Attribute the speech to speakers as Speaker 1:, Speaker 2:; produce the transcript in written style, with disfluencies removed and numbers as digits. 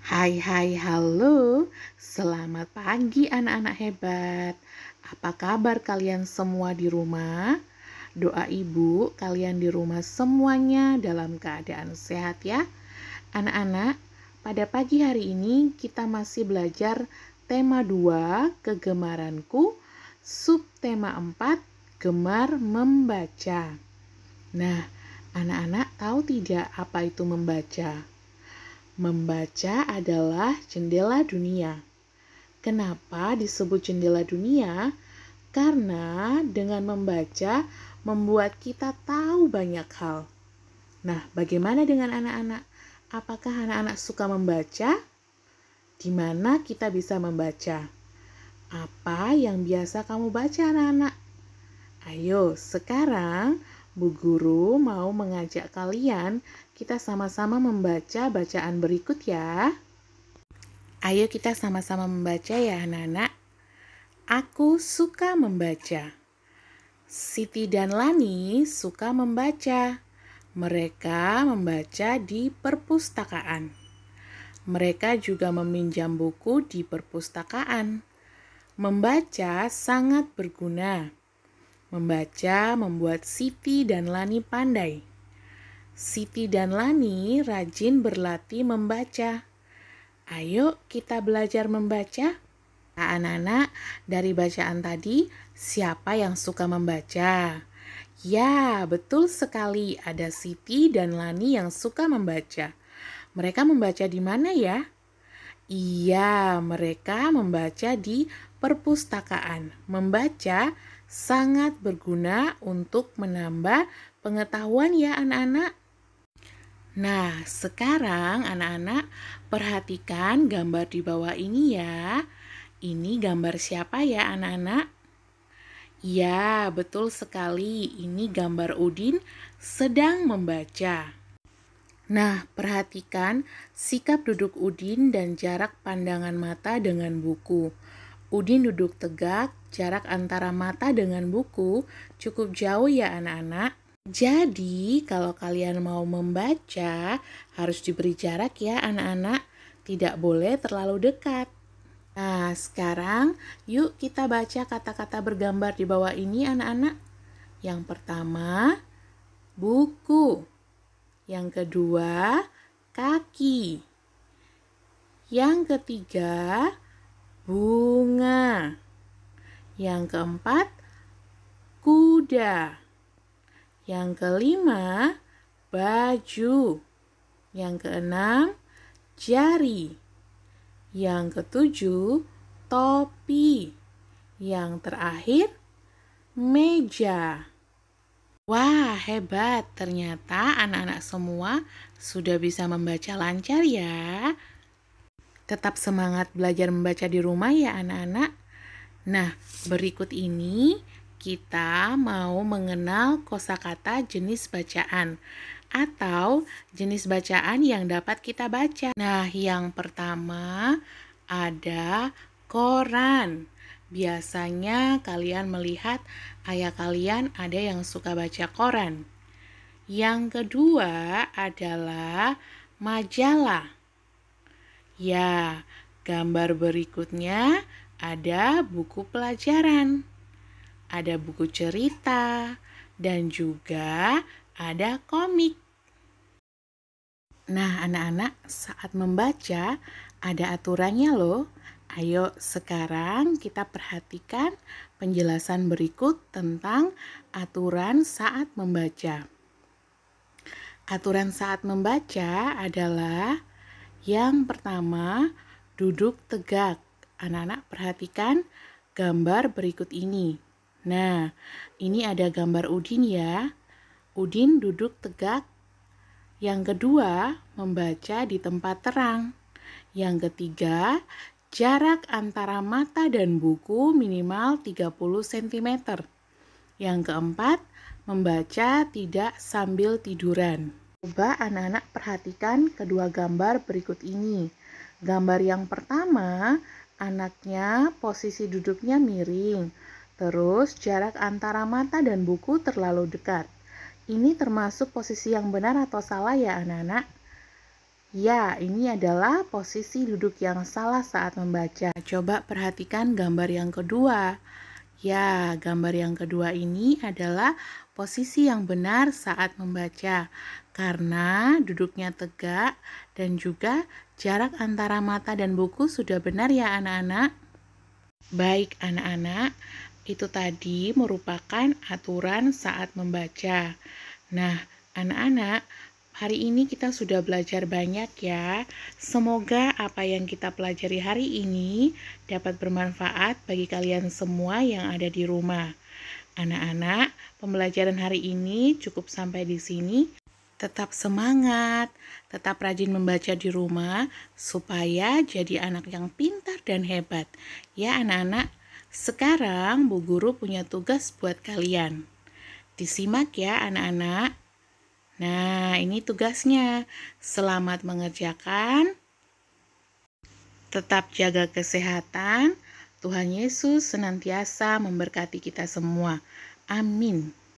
Speaker 1: Hai hai halo, selamat pagi anak-anak hebat. Apa kabar kalian semua di rumah? Doa ibu kalian di rumah semuanya dalam keadaan sehat ya. Anak-anak, pada pagi hari ini kita masih belajar tema 2, kegemaranku, subtema 4, gemar membaca. Nah, anak-anak tahu tidak apa itu membaca? Membaca adalah jendela dunia. Kenapa disebut jendela dunia? Karena dengan membaca membuat kita tahu banyak hal. Nah, bagaimana dengan anak-anak? Apakah anak-anak suka membaca? Di mana kita bisa membaca? Apa yang biasa kamu baca, anak-anak? Ayo, sekarang Bu Guru mau mengajak kalian kita sama-sama membaca bacaan berikut ya. Ayo kita sama-sama membaca ya anak-anak. Aku suka membaca. Siti dan Lani suka membaca. Mereka membaca di perpustakaan. Mereka juga meminjam buku di perpustakaan. Membaca sangat berguna. Membaca membuat Siti dan Lani pandai. Siti dan Lani rajin berlatih membaca. Ayo kita belajar membaca. Nah, anak-anak, dari bacaan tadi, siapa yang suka membaca? Ya, betul sekali. Ada Siti dan Lani yang suka membaca. Mereka membaca di mana ya? Iya, mereka membaca di perpustakaan. Membaca sangat berguna untuk menambah pengetahuan ya anak-anak. Nah, sekarang anak-anak perhatikan gambar di bawah ini ya. Ini gambar siapa ya anak-anak? Ya, betul sekali. Ini gambar Udin sedang membaca. Nah, perhatikan sikap duduk Udin dan jarak pandangan mata dengan buku. Udin duduk tegak, jarak antara mata dengan buku cukup jauh ya anak-anak. Jadi, kalau kalian mau membaca, harus diberi jarak ya anak-anak. Tidak boleh terlalu dekat. Nah, sekarang yuk kita baca kata-kata bergambar di bawah ini anak-anak. Yang pertama, buku. Yang kedua, kaki. Yang ketiga, bunga. Yang keempat, kuda. Yang kelima, baju. Yang keenam, jari. Yang ketujuh, topi. Yang terakhir, meja. Wah, hebat. Ternyata anak-anak semua sudah bisa membaca lancar ya. Tetap semangat belajar membaca di rumah ya anak-anak. Nah, berikut ini kita mau mengenal kosakata jenis bacaan atau jenis bacaan yang dapat kita baca. Nah, yang pertama ada koran. Biasanya kalian melihat ayah kalian ada yang suka baca koran. Yang kedua adalah majalah. Ya, gambar berikutnya ada buku pelajaran. Ada buku cerita dan juga ada komik. Nah, anak-anak, saat membaca ada aturannya loh. Ayo sekarang kita perhatikan penjelasan berikut tentang aturan saat membaca. Aturan saat membaca adalah yang pertama, duduk tegak. Anak-anak perhatikan gambar berikut ini. Nah, ini ada gambar Udin ya. Udin duduk tegak. Yang kedua, membaca di tempat terang. Yang ketiga, jarak antara mata dan buku minimal 30 cm. Yang keempat, membaca tidak sambil tiduran. Coba anak-anak perhatikan kedua gambar berikut ini. Gambar yang pertama, anaknya posisi duduknya miring. Terus jarak antara mata dan buku terlalu dekat. Ini termasuk posisi yang benar atau salah ya anak-anak? Ya, ini adalah posisi duduk yang salah saat membaca. Coba perhatikan gambar yang kedua. Ya, gambar yang kedua ini adalah posisi yang benar saat membaca. Karena duduknya tegak dan juga jarak antara mata dan buku sudah benar ya anak-anak. Baik anak-anak, itu tadi merupakan aturan saat membaca. Nah, anak-anak, hari ini kita sudah belajar banyak ya. Semoga apa yang kita pelajari hari ini dapat bermanfaat bagi kalian semua yang ada di rumah. Anak-anak, pembelajaran hari ini cukup sampai di sini. Tetap semangat, tetap rajin membaca di rumah supaya jadi anak yang pintar dan hebat. Ya anak-anak, sekarang Bu Guru punya tugas buat kalian. Disimak ya anak-anak. Nah, ini tugasnya. Selamat mengerjakan. Tetap jaga kesehatan. Tuhan Yesus senantiasa memberkati kita semua. Amin.